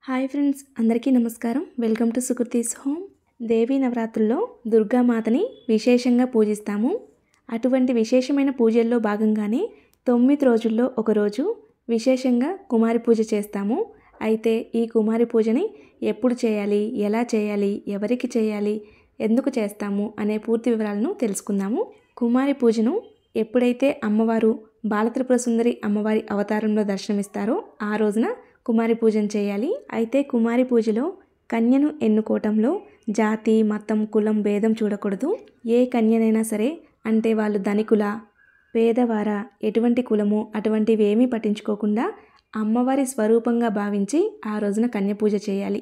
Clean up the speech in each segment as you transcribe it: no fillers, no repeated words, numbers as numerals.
Hi friends, అందరికీ నమస్కారం. Welcome to Sukruthi's home. Devi నవరాత్రుల్లో దుర్గామాతని విశేషంగా పూజిస్తాము. అటువంటి విశేషమైన పూజల్లో భాగంగానే 9 రోజుల్లో ఒకరోజు విశేషంగా కుమారి పూజ చేస్తాము. అయితే ఈ కుమారి పూజని ఎప్పుడు చేయాలి, ఎలా చేయాలి, ఎవరికి చేయాలి, ఎందుకు చేస్తాము అనే పూర్తి వివరాలను తెలుసుకుందాము. కుమారి పూజను ఎప్పుడైతే అమ్మవారు బాలత్రిపుర సుందరి అమ్మవారి అవతారంలో దర్శనమిస్తారో ఆ రోజున కుమారి పూజను చేయాలి. అయితే కుమారి పూజలో కన్యను ఎన్నుకోవటంలో జాతి, మతం, కులం భేదం చూడకూడదు. ఏ కన్యనైనా సరే, అంటే వాళ్ళు ధనికుల, పేదవార, ఎటువంటి కులము అటువంటివి ఏమీ పట్టించుకోకుండా అమ్మవారి స్వరూపంగా భావించి ఆ రోజున కన్య పూజ చేయాలి.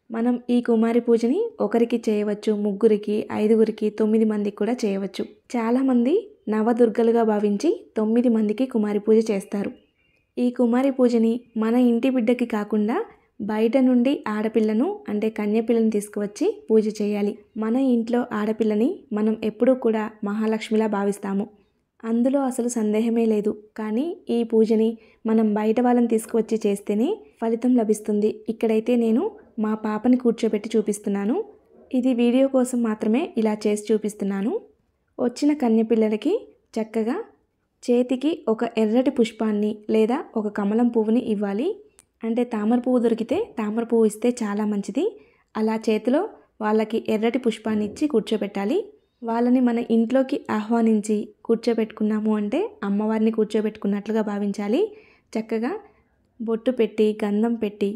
మనం ఈ కుమారి పూజని ఒకరికి చేయవచ్చు, ముగ్గురికి, 5గురికి, 9 మందికి కూడా చేయవచ్చు. చాలామంది నవదుర్గలుగా భావించి 9 మందికి కుమారి పూజ చేస్తారు. ఈ కుమారి పూజని మన ఇంటి బిడ్డకి కాకుండా బయట నుండి ఆడపిల్లను, అంటే కన్యపిల్లని తీసుకువచ్చి పూజ చేయాలి. మన ఇంట్లో ఆడపిల్లని మనం ఎప్పుడూ కూడా మహాలక్ష్మిలా భావిస్తాము. అందులో అసలు సందేహమే లేదు. కానీ ఈ పూజని మనం బయట వాళ్ళని తీసుకువచ్చి చేస్తేనే ఫలితం లభిస్తుంది. ఇక్కడైతే నేను మా పాపని కూర్చోబెట్టి చూపిస్తున్నాను. ఇది వీడియో కోసం మాత్రమే ఇలా చేసి చూపిస్తున్నాను. వచ్చిన కన్యపిల్లలకి చక్కగా చేతికి ఒక ఎర్రటి పుష్పాన్ని లేదా ఒక కమలం పువ్వుని ఇవ్వాలి. అంటే తామర పువ్వు దొరికితే తామర పువ్వు ఇస్తే చాలా మంచిది. అలా చేతిలో వాళ్ళకి ఎర్రటి పుష్పాన్ని ఇచ్చి కూర్చోబెట్టాలి. వాళ్ళని మన ఇంట్లోకి ఆహ్వానించి కూర్చోబెట్టుకున్నాము అంటే అమ్మవారిని కూర్చోబెట్టుకున్నట్లుగా భావించాలి. చక్కగా బొట్టు పెట్టి, గంధం పెట్టి,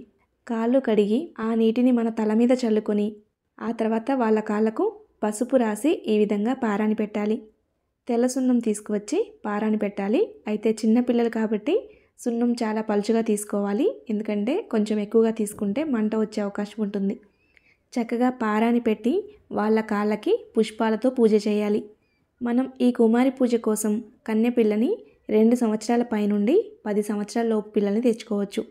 కాళ్ళు కడిగి ఆ నీటిని మన తల మీద చల్లుకొని ఆ తర్వాత వాళ్ళ కాళ్ళకు పసుపు రాసి ఈ విధంగా పారాని పెట్టాలి. తెల్ల సున్నం తీసుకువచ్చి పారాని పెట్టాలి. అయితే చిన్నపిల్లలు కాబట్టి సున్నం చాలా పలుచగా తీసుకోవాలి. ఎందుకంటే కొంచెం ఎక్కువగా తీసుకుంటే మంట వచ్చే అవకాశం ఉంటుంది. చక్కగా పారాని పెట్టి వాళ్ళ కాళ్ళకి పుష్పాలతో పూజ చేయాలి. మనం ఈ కుమారి పూజ కోసం కన్యపిల్లని 2 సంవత్సరాల పైనుండి 10 సంవత్సరాల లోపు పిల్లల్ని తెచ్చుకోవచ్చు.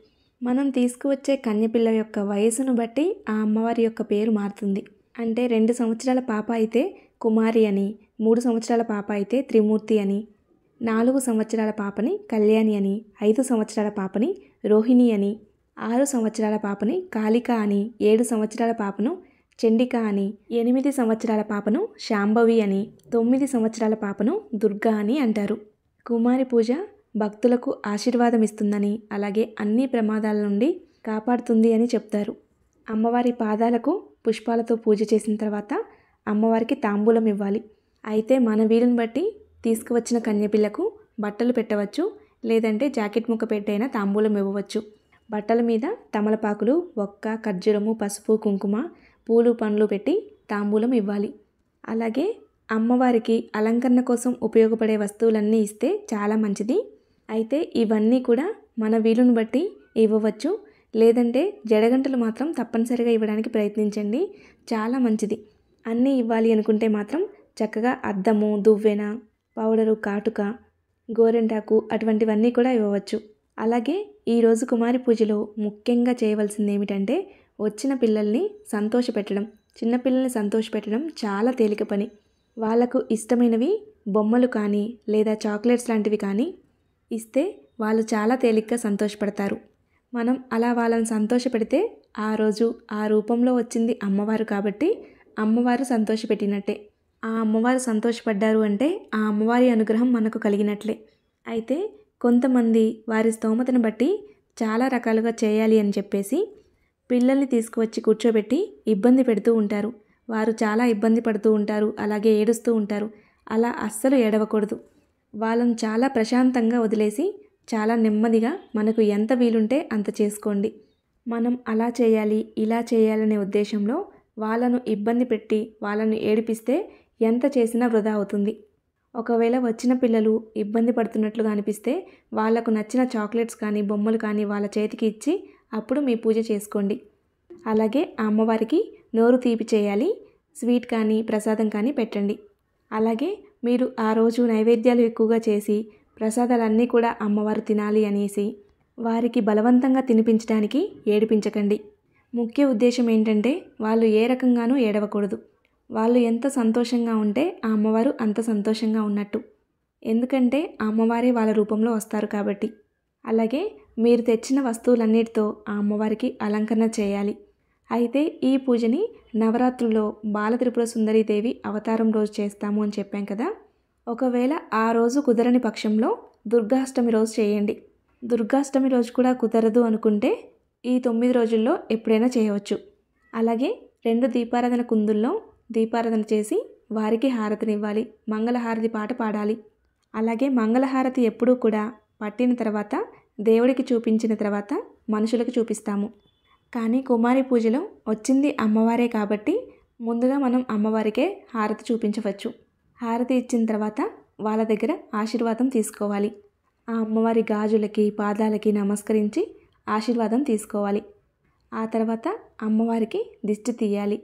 మనం తీసుకువచ్చే కన్యపిల్ల యొక్క వయసును బట్టి ఆ అమ్మవారి యొక్క పేరు మారుతుంది. అంటే 2 సంవత్సరాల పాప అయితే కుమారి అని, 3 సంవత్సరాల పాప అయితే త్రిమూర్తి అని, 4 సంవత్సరాల పాపని కళ్యాణి అని, 5 సంవత్సరాల పాపని రోహిణి అని, 6 సంవత్సరాల పాపని కాళిక అని, 7 సంవత్సరాల పాపను చండిక అని, 8 సంవత్సరాల పాపను శాంభవి అని, 9 సంవత్సరాల పాపను దుర్గా అని అంటారు. కుమారి పూజ భక్తులకు ఆశీర్వాదం ఇస్తుందని, అలాగే అన్ని ప్రమాదాల నుండి కాపాడుతుంది అని చెప్తారు. అమ్మవారి పాదాలకు పుష్పాలతో పూజ చేసిన తర్వాత అమ్మవారికి తాంబూలం ఇవ్వాలి. అయితే మన వీలుని బట్టి తీసుకువచ్చిన కన్యపిల్లకు బట్టలు పెట్టవచ్చు, లేదంటే జాకెట్ ముక్క పెట్టైనా తాంబూలం ఇవ్వవచ్చు. బట్టల మీద తమలపాకులు, ఒక్క, ఖర్జూరము, పసుపు, కుంకుమ, పూలు, పండ్లు పెట్టి తాంబూలం ఇవ్వాలి. అలాగే అమ్మవారికి అలంకరణ కోసం ఉపయోగపడే వస్తువులన్నీ ఇస్తే చాలా మంచిది. అయితే ఇవన్నీ కూడా మన వీలుని బట్టి ఇవ్వవచ్చు. లేదంటే జడగంటలు మాత్రం తప్పనిసరిగా ఇవ్వడానికి ప్రయత్నించండి, చాలా మంచిది. అన్నీ ఇవ్వాలి అనుకుంటే మాత్రం చక్కగా అద్దము, దువ్వెన, పౌడరు, కాటుక, గోరెంటాకు అటువంటివన్నీ కూడా ఇవ్వవచ్చు. అలాగే ఈరోజు కుమారి పూజలో ముఖ్యంగా చేయవలసింది ఏమిటంటే వచ్చిన పిల్లల్ని సంతోషపెట్టడం. చిన్నపిల్లల్ని సంతోషపెట్టడం చాలా తేలిక పని. వాళ్ళకు ఇష్టమైనవి బొమ్మలు కానీ లేదా చాక్లెట్స్ లాంటివి కానీ ఇస్తే వాళ్ళు చాలా తేలిగ్గా సంతోషపడతారు. మనం అలా వాళ్ళని సంతోషపెడితే ఆ రోజు ఆ రూపంలో వచ్చింది అమ్మవారు కాబట్టి అమ్మవారు సంతోషపెట్టినట్టే. ఆ అమ్మవారు సంతోషపడ్డారు అంటే ఆ అమ్మవారి అనుగ్రహం మనకు కలిగినట్లే. అయితే కొంతమంది వారి స్తోమతను బట్టి చాలా రకాలుగా చేయాలి అని చెప్పేసి పిల్లల్ని తీసుకువచ్చి కూర్చోబెట్టి ఇబ్బంది పెడుతూ ఉంటారు. వారు చాలా ఇబ్బంది పడుతూ ఉంటారు, అలాగే ఏడుస్తూ ఉంటారు. అలా అస్సలు ఏడవకూడదు. వాళ్ళని చాలా ప్రశాంతంగా వదిలేసి చాలా నెమ్మదిగా మనకు ఎంత వీలుంటే అంత చేసుకోండి. మనం అలా చేయాలి, ఇలా చేయాలనే ఉద్దేశంలో వాళ్ళను ఇబ్బంది పెట్టి వాళ్ళను ఏడిపిస్తే ఎంత చేసినా వృధా అవుతుంది. ఒకవేళ వచ్చిన పిల్లలు ఇబ్బంది పడుతున్నట్లుగా అనిపిస్తే వాళ్లకు నచ్చిన చాక్లెట్స్ కానీ బొమ్మలు కానీ వాళ్ళ చేతికి ఇచ్చి అప్పుడు మీ పూజ చేసుకోండి. అలాగే ఆ అమ్మవారికి నోరు తీపి చేయాలి. స్వీట్ కానీ ప్రసాదం కానీ పెట్టండి. అలాగే మీరు ఆ రోజు నైవేద్యాలు ఎక్కువగా చేసి ప్రసాదాలన్నీ కూడా అమ్మవారు తినాలి అనేసి వారికి బలవంతంగా తినిపించడానికి ఏడిపించకండి. ముఖ్య ఉద్దేశం ఏంటంటే వాళ్ళు ఏ రకంగానూ ఏడవకూడదు. వాళ్ళు ఎంత సంతోషంగా ఉంటే ఆ అమ్మవారు అంత సంతోషంగా ఉన్నట్టు. ఎందుకంటే ఆ అమ్మవారే వాళ్ళ రూపంలో వస్తారు కాబట్టి. అలాగే మీరు తెచ్చిన వస్తువులన్నిటితో ఆ అమ్మవారికి అలంకరణ చేయాలి. అయితే ఈ పూజని నవరాత్రుల్లో బాలత్రిపుర సుందరీదేవి అవతారం రోజు చేస్తాము అని చెప్పాం కదా. ఒకవేళ ఆ రోజు కుదరని పక్షంలో దుర్గాష్టమి రోజు చేయండి. దుర్గాష్టమి రోజు కూడా కుదరదు అనుకుంటే ఈ 9 రోజుల్లో ఎప్పుడైనా చేయవచ్చు. అలాగే 2 దీపారాధన కుందుల్లో దీపారాధన చేసి వారికి హారతినివ్వాలి. మంగళహారతి పాట పాడాలి. అలాగే మంగళహారతి ఎప్పుడూ కూడా పట్టిన తర్వాత దేవుడికి చూపించిన తర్వాత మనుషులకు చూపిస్తాము. కానీ కుమారి పూజలో వచ్చింది అమ్మవారే కాబట్టి ముందుగా మనం అమ్మవారికే హారతి చూపించవచ్చు. హారతి ఇచ్చిన తర్వాత వాళ్ళ దగ్గర ఆశీర్వాదం తీసుకోవాలి. ఆ అమ్మవారి గాజులకి పాదాలకి నమస్కరించి ఆశీర్వాదం తీసుకోవాలి. ఆ తర్వాత అమ్మవారికి దిష్టి తీయాలి.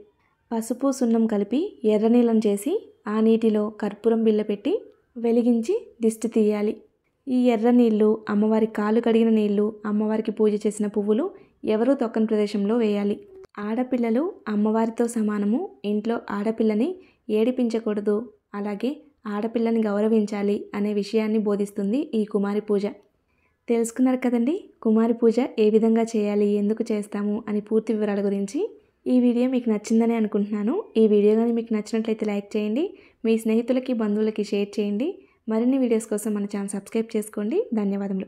పసుపు సున్నం కలిపి ఎర్రనీళ్ళం చేసి ఆ నీటిలో కర్పూరం బిళ్ళ పెట్టి వెలిగించి దిష్టి తీయాలి. ఈ ఎర్ర నీళ్ళు, అమ్మవారి కాలు కడిగిన నీళ్ళు, అమ్మవారికి పూజ చేసిన పువ్వులు ఎవరూ తొక్కని ప్రదేశంలో వేయాలి. ఆడపిల్లలు అమ్మవారితో సమానము. ఇంట్లో ఆడపిల్లని ఏడిపించకూడదు, అలాగే ఆడపిల్లని గౌరవించాలి అనే విషయాన్ని బోధిస్తుంది ఈ కుమారి పూజ. తెలుసుకున్నారు కదండి కుమారి పూజ ఏ విధంగా చేయాలి, ఎందుకు చేస్తాము అని పూర్తి వివరాల గురించి. ఈ వీడియో మీకు నచ్చిందని అనుకుంటున్నాను. ఈ వీడియో కానీ మీకు నచ్చినట్లయితే లైక్ చేయండి. మీ స్నేహితులకి బంధువులకి షేర్ చేయండి. మరిన్ని వీడియోస్ కోసం మన ఛానల్ సబ్స్క్రైబ్ చేసుకోండి. ధన్యవాదములు.